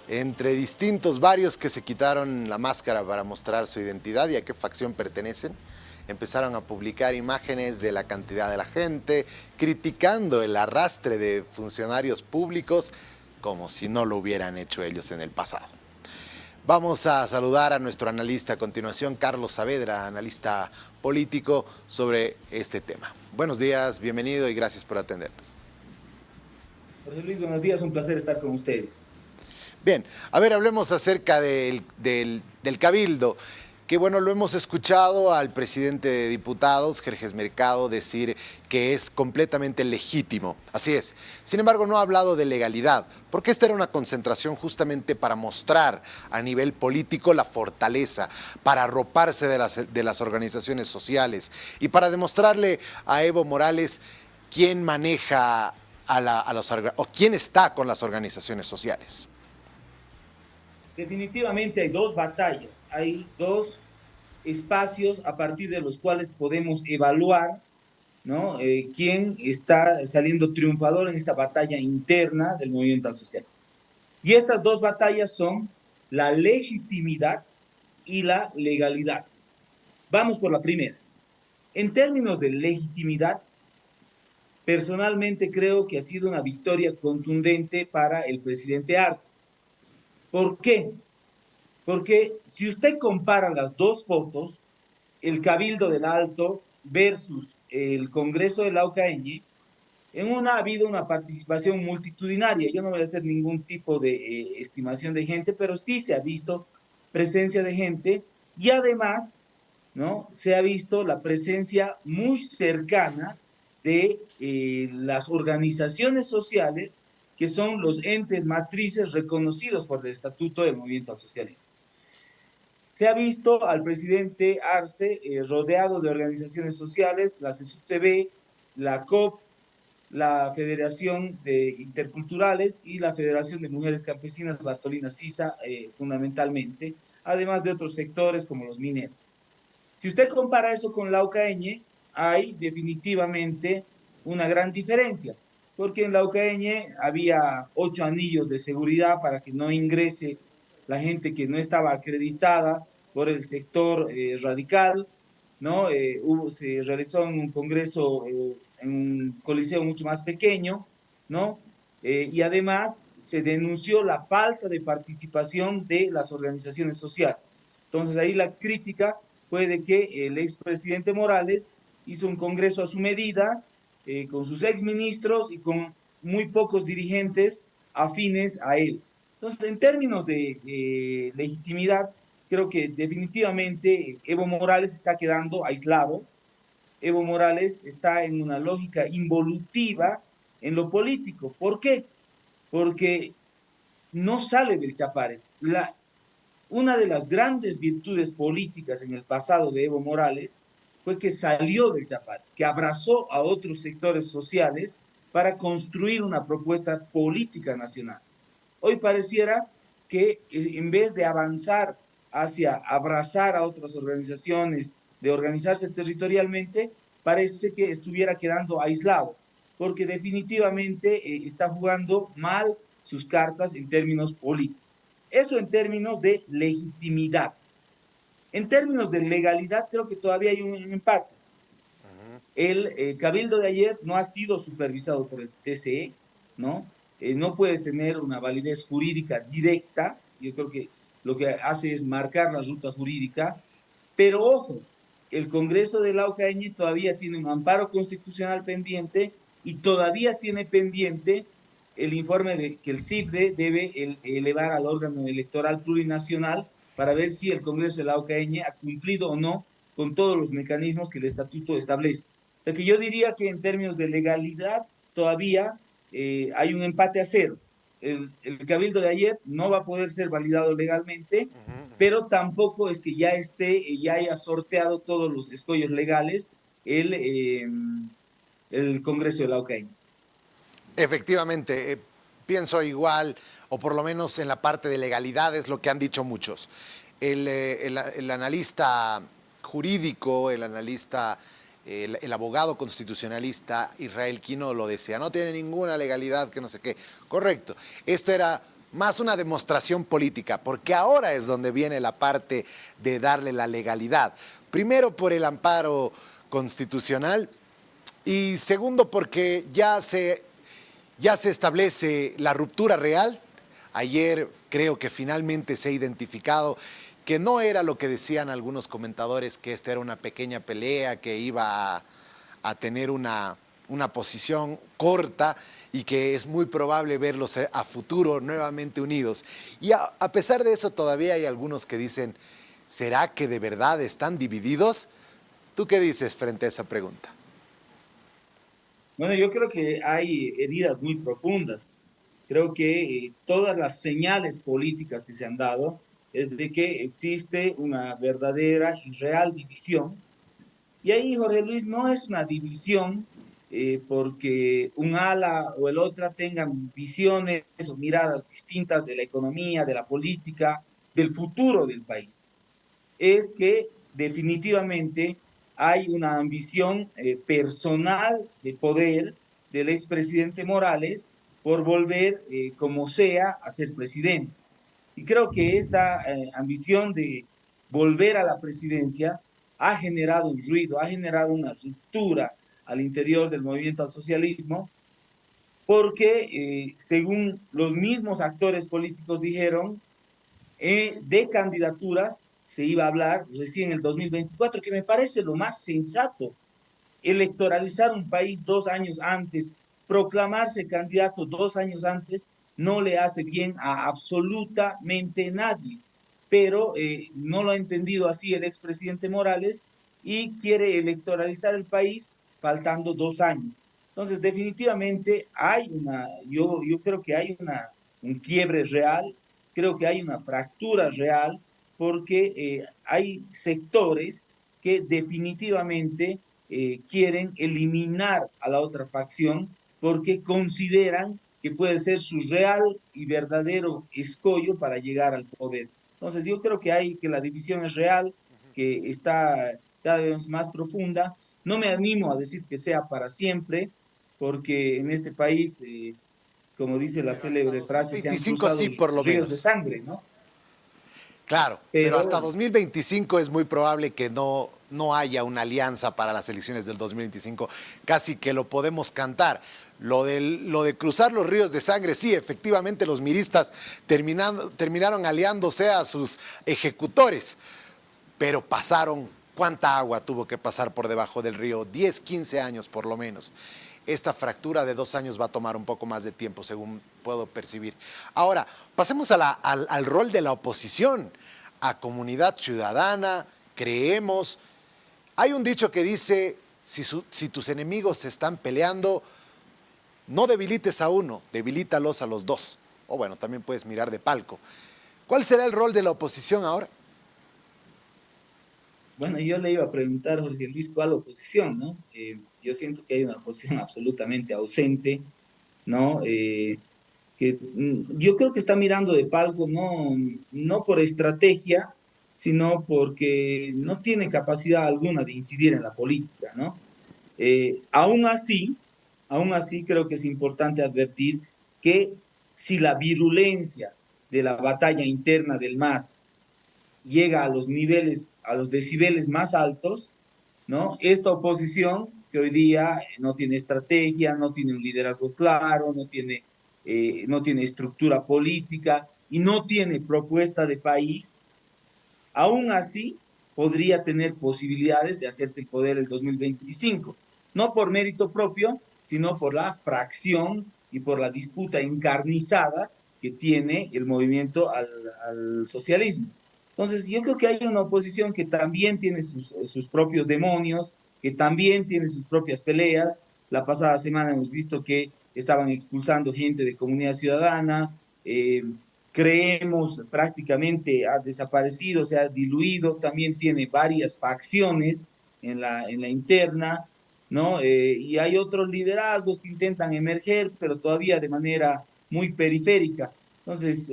Entre distintos, varios que se quitaron la máscara para mostrar su identidad y a qué facción pertenecen, empezaron a publicar imágenes de la cantidad de la gente, criticando el arrastre de funcionarios públicos como si no lo hubieran hecho ellos en el pasado. Vamos a saludar a nuestro analista a continuación, Carlos Saavedra, analista político, sobre este tema. Buenos días, bienvenido y gracias por atendernos. Jorge Luis, buenos días, un placer estar con ustedes. Bien, a ver, hablemos acerca del Cabildo, que bueno, lo hemos escuchado al presidente de diputados, Jerjes Mercado, decir que es completamente legítimo. Así es. Sin embargo, no ha hablado de legalidad, porque esta era una concentración justamente para mostrar a nivel político la fortaleza, para arroparse de las organizaciones sociales y para demostrarle a Evo Morales quién maneja o quién está con las organizaciones sociales. Definitivamente hay dos batallas, hay dos espacios a partir de los cuales podemos evaluar, ¿no? Quién está saliendo triunfador en esta batalla interna del movimiento al socialismo. Y estas dos batallas son la legitimidad y la legalidad. Vamos por la primera. En términos de legitimidad, personalmente creo que ha sido una victoria contundente para el presidente Arce. ¿Por qué? Porque si usted compara las dos fotos, el Cabildo del Alto versus el Congreso de la UCAeñe, en una ha habido una participación multitudinaria. Yo no voy a hacer ningún tipo de estimación de gente, pero sí se ha visto presencia de gente y además, ¿no? Se ha visto la presencia muy cercana de las organizaciones sociales que son los entes matrices reconocidos por el Estatuto del Movimiento al Socialismo. Se ha visto al presidente Arce rodeado de organizaciones sociales, la CSUCB, la COP, la Federación de Interculturales y la Federación de Mujeres Campesinas Bartolina Sisa, fundamentalmente, además de otros sectores como los mineros. Si usted compara eso con la UCAeñe, hay definitivamente una gran diferencia, porque en la UCAeñe había 8 anillos de seguridad para que no ingrese la gente que no estaba acreditada por el sector radical, ¿no? Se realizó un congreso en un coliseo mucho más pequeño, ¿no? Y además se denunció la falta de participación de las organizaciones sociales. Entonces ahí la crítica fue de que el expresidente Morales hizo un congreso a su medida, con sus exministros y con muy pocos dirigentes afines a él. Entonces, en términos de legitimidad, creo que definitivamente Evo Morales está quedando aislado. Evo Morales está en una lógica involutiva en lo político. ¿Por qué? Porque no sale del Chapare. Una de las grandes virtudes políticas en el pasado de Evo Morales fue que salió del Chapare, que abrazó a otros sectores sociales para construir una propuesta política nacional. Hoy pareciera que en vez de avanzar hacia abrazar a otras organizaciones, de organizarse territorialmente, parece que estuviera quedando aislado, porque definitivamente está jugando mal sus cartas en términos políticos. Eso en términos de legitimidad. En términos de legalidad, creo que todavía hay un empate. El cabildo de ayer no ha sido supervisado por el TCE, ¿no? No puede tener una validez jurídica directa. Yo creo que lo que hace es marcar la ruta jurídica, pero ojo, el Congreso de la UCAeñe todavía tiene un amparo constitucional pendiente y todavía tiene pendiente el informe de que el CIFRE debe elevar al órgano electoral plurinacional para ver si el Congreso de la UCAeñe ha cumplido o no con todos los mecanismos que el estatuto establece. Lo que yo diría que en términos de legalidad todavía hay un empate a cero. El cabildo de ayer no va a poder ser validado legalmente, pero tampoco es que ya ya haya sorteado todos los escollos legales el Congreso de la UCAeñe. Efectivamente, pienso igual, o por lo menos en la parte de legalidad es lo que han dicho muchos. El analista jurídico, el abogado constitucionalista Israel Quino lo decía, no tiene ninguna legalidad, que no sé qué. Correcto, esto era más una demostración política, porque ahora es donde viene la parte de darle la legalidad. Primero por el amparo constitucional y segundo porque ya se establece la ruptura real. Ayer creo que finalmente se ha identificado que no era lo que decían algunos comentadores, que esta era una pequeña pelea, que iba a tener una posición corta y que es muy probable verlos a futuro nuevamente unidos. Y a pesar de eso todavía hay algunos que dicen, ¿será que de verdad están divididos? ¿Tú qué dices frente a esa pregunta? Bueno, yo creo que hay heridas muy profundas. Creo que todas las señales políticas que se han dado es de que existe una verdadera y real división. Y ahí, Jorge Luis, no es una división porque un ala o el otra tengan visiones o miradas distintas de la economía, de la política, del futuro del país. Es que definitivamente hay una ambición personal de poder del expresidente Morales por volver, como sea, a ser presidente. Y creo que esta ambición de volver a la presidencia ha generado un ruido, ha generado una ruptura al interior del movimiento al socialismo, porque según los mismos actores políticos dijeron, de candidaturas se iba a hablar recién en el 2024, que me parece lo más sensato. Electoralizar un país 2 años antes, proclamarse candidato 2 años antes, no le hace bien a absolutamente nadie. Pero no lo ha entendido así el expresidente Morales y quiere electoralizar el país faltando 2 años. Entonces, definitivamente yo creo que hay un quiebre real, creo que hay una fractura real, porque hay sectores que definitivamente quieren eliminar a la otra facción porque consideran que puede ser su real y verdadero escollo para llegar al poder. Entonces yo creo que la división es real, que está cada vez más profunda. No me animo a decir que sea para siempre, porque en este país, como dice la Pero hasta célebre frase, se han 2025 cruzado sí, por lo ríos de menos. sangre, ¿no? Claro, pero Pero hasta 2025 es muy probable que no haya una alianza para las elecciones del 2025. Casi que lo podemos cantar. Lo de cruzar los ríos de sangre, sí, efectivamente los miristas terminaron aliándose a sus ejecutores, pero pasaron, ¿cuánta agua tuvo que pasar por debajo del río? 10, 15 años por lo menos. Esta fractura de 2 años va a tomar un poco más de tiempo, según puedo percibir. Ahora, pasemos al rol de la oposición, a comunidad ciudadana, creemos. Hay un dicho que dice, si tus enemigos se están peleando, no debilites a uno, debilítalos a los dos. O bueno, también puedes mirar de palco. ¿Cuál será el rol de la oposición ahora? bueno, yo le iba a preguntar, Jorge Luis, ¿cuál oposición, no? Yo siento que hay una oposición absolutamente ausente, ¿no? Yo creo que está mirando de palco no por estrategia, sino porque no tiene capacidad alguna de incidir en la política, ¿no? Aún así, aún así creo que es importante advertir que si la virulencia de la batalla interna del MAS llega a los niveles, a los decibeles más altos, ¿no? Esta oposición que hoy día no tiene estrategia, no tiene un liderazgo claro, no tiene estructura política y no tiene propuesta de país, aún así podría tener posibilidades de hacerse el poder el 2025, no por mérito propio, sino por la fracción y por la disputa encarnizada que tiene el movimiento al socialismo. Entonces, yo creo que hay una oposición que también tiene sus propios demonios, que también tiene sus propias peleas. La pasada semana hemos visto que estaban expulsando gente de comunidad ciudadana, creemos prácticamente ha desaparecido, se ha diluido, también tiene varias facciones en la interna, ¿no? Y hay otros liderazgos que intentan emerger, pero todavía de manera muy periférica. Entonces,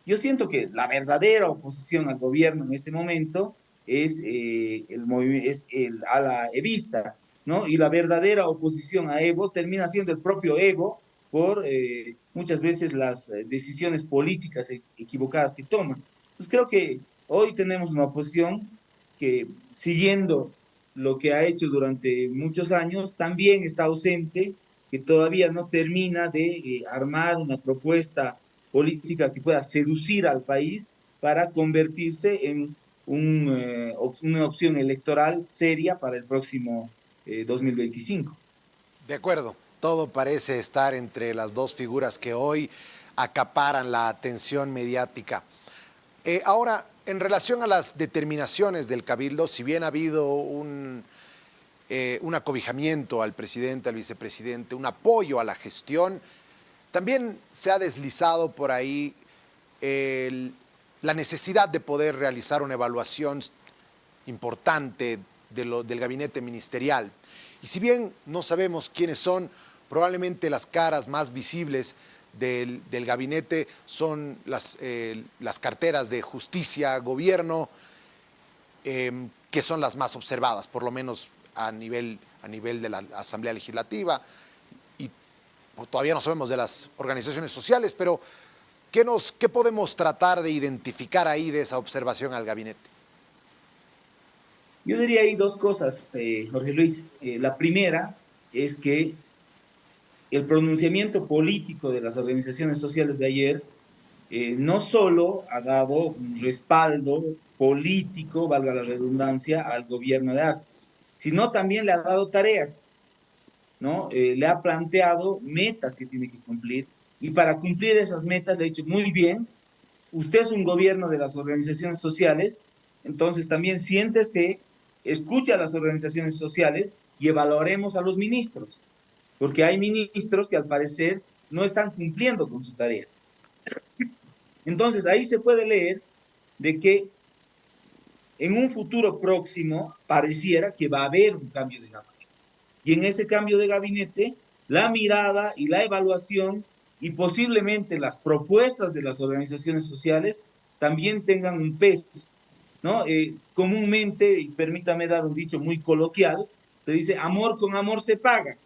yo siento que la verdadera oposición al gobierno en este momento es el ala evista, ¿no? Y la verdadera oposición a Evo termina siendo el propio Evo por muchas veces las decisiones políticas equivocadas que toman. Entonces creo que hoy tenemos una oposición que, siguiendo lo que ha hecho durante muchos años, también está ausente, que todavía no termina de armar una propuesta política que pueda seducir al país para convertirse en una opción electoral seria para el próximo 2025. De acuerdo, todo parece estar entre las dos figuras que hoy acaparan la atención mediática. Ahora, en relación a las determinaciones del Cabildo, si bien ha habido un acobijamiento al presidente, al vicepresidente, un apoyo a la gestión, también se ha deslizado por ahí la necesidad de poder realizar una evaluación importante del gabinete ministerial. Y si bien no sabemos quiénes son, probablemente las caras más visibles del gabinete son las carteras de justicia, gobierno, que son las más observadas, por lo menos a nivel de la Asamblea Legislativa. Y todavía no sabemos de las organizaciones sociales, pero ¿qué podemos tratar de identificar ahí de esa observación al gabinete? Yo diría ahí dos cosas, Jorge Luis. La primera es que el pronunciamiento político de las organizaciones sociales de ayer no solo ha dado un respaldo político, valga la redundancia, al gobierno de Arce, sino también le ha dado tareas, ¿no? Le ha planteado metas que tiene que cumplir, y para cumplir esas metas le ha dicho, muy bien, usted es un gobierno de las organizaciones sociales, entonces también siéntese, escucha a las organizaciones sociales y evaluaremos a los ministros, porque hay ministros que al parecer no están cumpliendo con su tarea. Entonces ahí se puede leer de que en un futuro próximo pareciera que va a haber un cambio de gabinete. Y en ese cambio de gabinete, la mirada y la evaluación y posiblemente las propuestas de las organizaciones sociales también tengan un peso, ¿no? Comúnmente, y permítame dar un dicho muy coloquial, se dice, amor con amor se paga,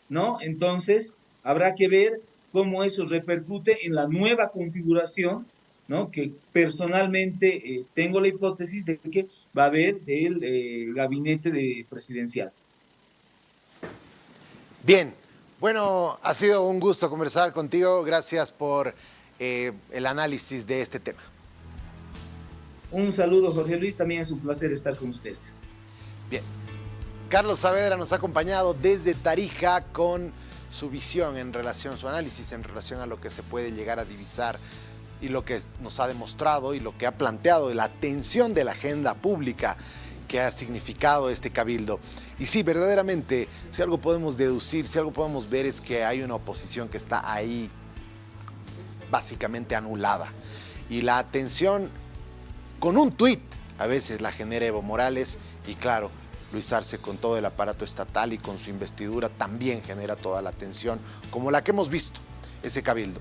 ¿no? Entonces, habrá que ver cómo eso repercute en la nueva configuración, ¿no? Que personalmente tengo la hipótesis de que va a haber el gabinete presidencial. Bien, bueno, ha sido un gusto conversar contigo. Gracias por el análisis de este tema. Un saludo, Jorge Luis, también es un placer estar con ustedes. Bien, Carlos Saavedra nos ha acompañado desde Tarija con su visión en relación, su análisis en relación a lo que se puede llegar a divisar y lo que nos ha demostrado y lo que ha planteado de la atención de la agenda pública que ha significado este cabildo. Y sí, verdaderamente, si algo podemos deducir, si algo podemos ver es que hay una oposición que está ahí básicamente anulada. Y la atención con un tuit a veces la genera Evo Morales y claro, Luis Arce con todo el aparato estatal y con su investidura también genera toda la atención como la que hemos visto, ese cabildo.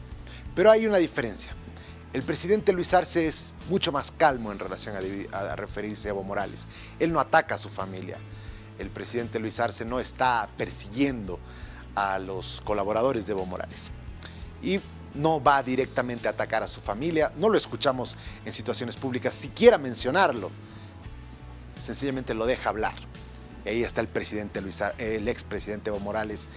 Pero hay una diferencia. El presidente Luis Arce es mucho más calmo en relación a referirse a Evo Morales. Él no ataca a su familia. El presidente Luis Arce no está persiguiendo a los colaboradores de Evo Morales. Y no va directamente a atacar a su familia. No lo escuchamos en situaciones públicas siquiera mencionarlo. Sencillamente lo deja hablar. Y ahí está el presidente el expresidente Evo Morales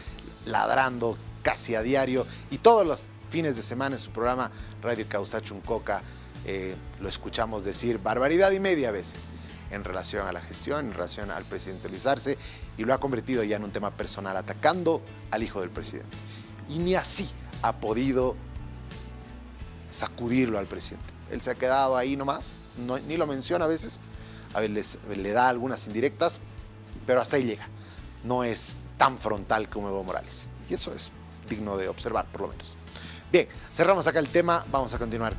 ladrando casi a diario y todos los fines de semana en su programa Radio Causachuncoca lo escuchamos decir barbaridad y media a veces en relación a la gestión, en relación al presidente Luis Arce, y lo ha convertido ya en un tema personal, atacando al hijo del presidente. Y ni así ha podido sacudirlo al presidente. Él se ha quedado ahí nomás, ni lo menciona a veces le da algunas indirectas, pero hasta ahí llega. No es tan frontal como Evo Morales. Y eso es digno de observar, por lo menos. Bien, cerramos acá el tema. Vamos a continuar